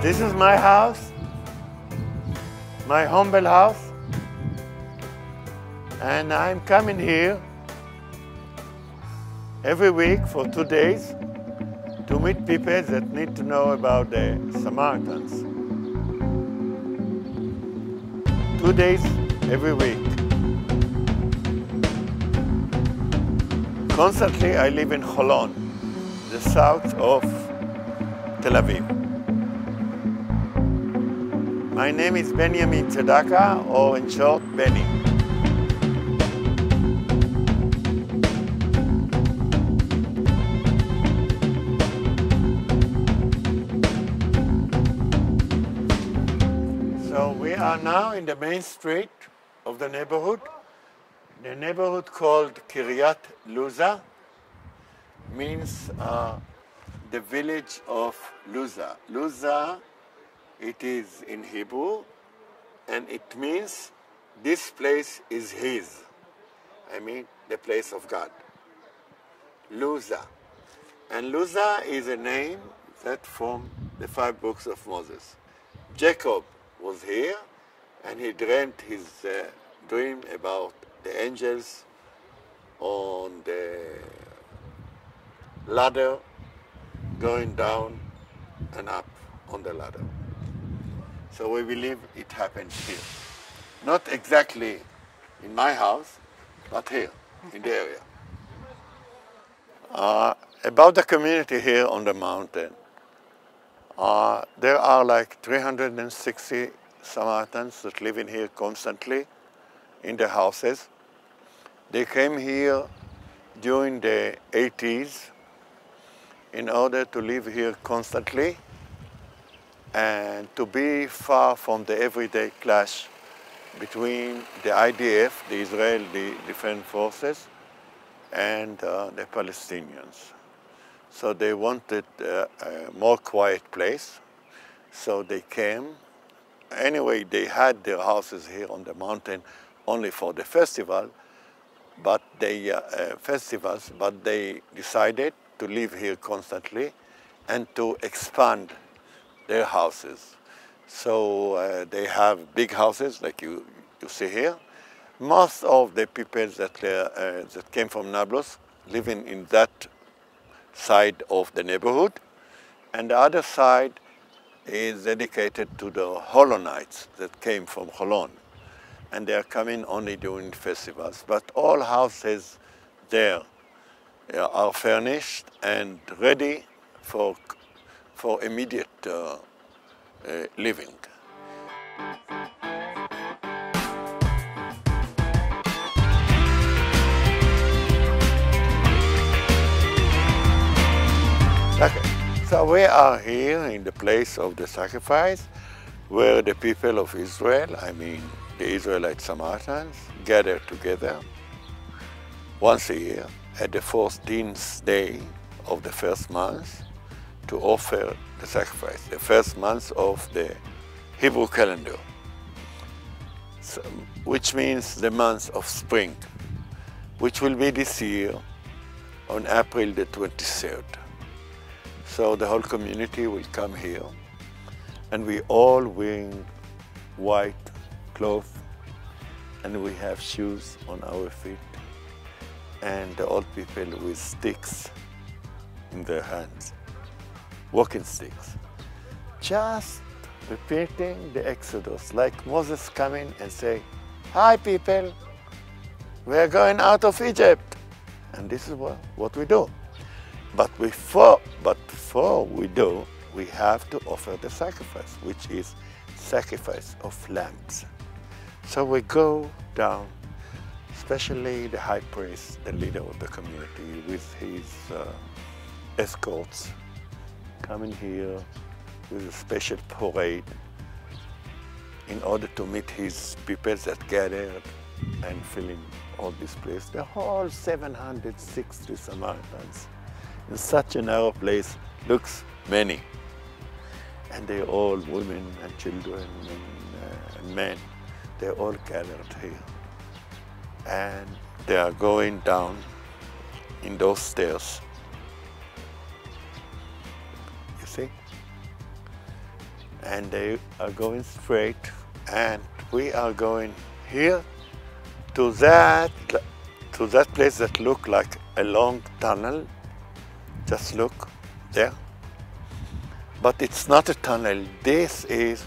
This is my house, my humble house, and I'm coming here every week for 2 days to meet people that need to know about the Samaritans. 2 days every week. Constantly, I live in Holon, the south of Tel Aviv. My name is Benjamin Tsedaka, or in short, Benny. So we are now in the main street of the neighborhood. The neighborhood called Kiryat Luza means the village of Luza. Luza, it is in Hebrew, and it means this place is his. I mean, the place of God. Luza. And Luza is a name that from the 5 books of Moses. Jacob was here, and he dreamt his dream about the angels on the ladder going down and up on the ladder. So we believe it happened here. Not exactly in my house, but here, in the area. About the community here on the mountain, there are like 360 Samaritans that live in here constantly in the houses. They came here during the 80s in order to live here constantly and to be far from the everyday clash between the IDF, the Israeli Defense Forces, and the Palestinians. So they wanted a more quiet place, so they came. Anyway, they had their houses here on the mountain only for the festival, but they decided to live here constantly and to expand their houses. So they have big houses like you see here. Most of the people that came from Nablus living in that side of the neighborhood, and the other side is dedicated to the Holonites that came from Holon, and they are coming only during festivals. But all houses there are furnished and ready for immediate living. Okay. So we are here in the place of the sacrifice, where the people of Israel, I mean the Israelite Samaritans, gather together once a year at the 14th day of the first month to offer the sacrifice, the first month of the Hebrew calendar, so, which means the month of spring, which will be this year on April the 23rd. So the whole community will come here, and we all wearing white clothes, and we have shoes on our feet, and the old people with sticks in their hands, walking sticks, just repeating the Exodus, like Moses coming and say, "Hi people, we are going out of Egypt," and this is what we do. But before we do, we have to offer the sacrifice, which is sacrifice of lambs. So we go down, especially the high priest, the leader of the community, with his escorts, coming here with a special parade in order to meet his people that gathered and filling all this place. The whole 760 Samaritans in such a narrow place looks many. And they're all women and children and men. They're all gathered here. And they are going down in those stairs. You see? and they are going straight, and we are going here to that place that look like a long tunnel. Just look there. But it's not a tunnel. This is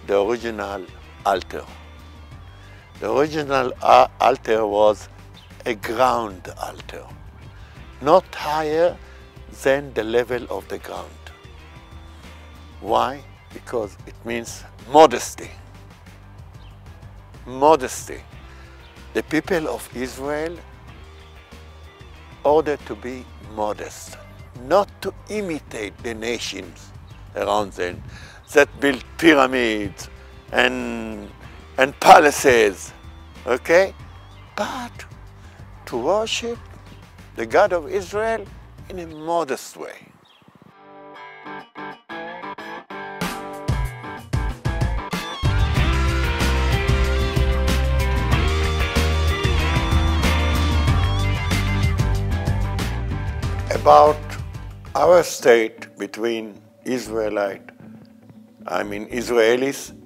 the original altar. The original altar was a ground altar, not higher than the level of the ground. Why? Because it means modesty. Modesty. The people of Israel ordered to be modest, not to imitate the nations around them that built pyramids and palaces, okay? But to worship the God of Israel in a modest way. About our state between Israelis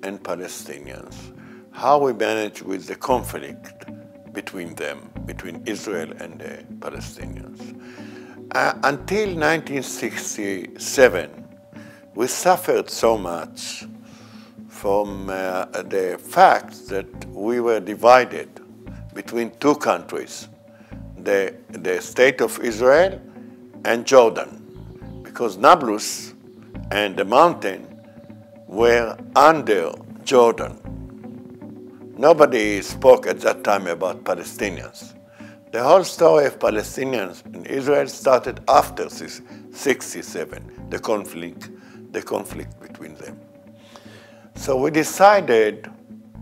and Palestinians, how we manage with the conflict between them, between Israel and the Palestinians. Until 1967, we suffered so much from the fact that we were divided between two countries, the state of Israel and Jordan, because Nablus and the mountain were under Jordan. Nobody spoke at that time about Palestinians. The whole story of Palestinians in Israel started after 67, the conflict between them. So we decided,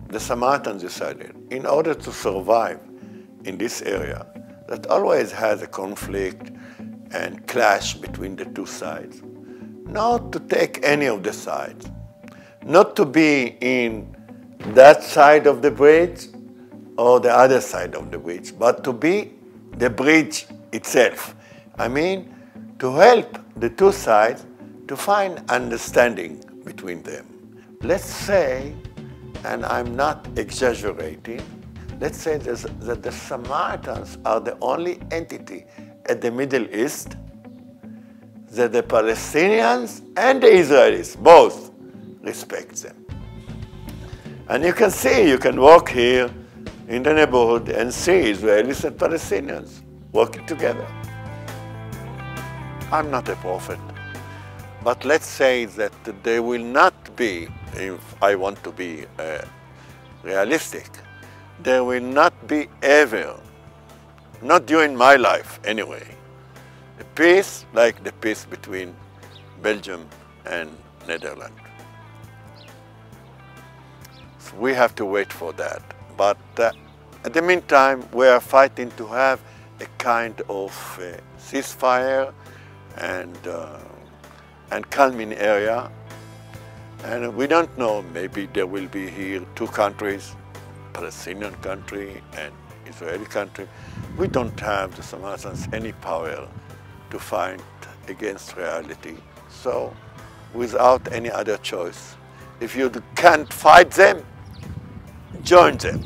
the Samaritans decided, in order to survive in this area that always has a conflict and clash between the two sides, not to take any of the sides, not to be in that side of the bridge or the other side of the bridge, but to be the bridge itself. I mean, to help the two sides to find understanding between them. Let's say, and I'm not exaggerating, let's say that the Samaritans are the only entity at the Middle East that the Palestinians and the Israelis both respect them. And you can see, you can walk here in the neighborhood and see Israelis and Palestinians working together. I'm not a prophet, but let's say that there will not be, if I want to be realistic, there will not be ever, not during my life anyway, a peace like the peace between Belgium and Netherlands. So we have to wait for that. But at the meantime, we are fighting to have a kind of ceasefire and calming area. And we don't know, maybe there will be here two countries, Palestinian country and Israeli country. We don't have, the Samaritans, any power to fight against reality. So, without any other choice, if you can't fight them, join them.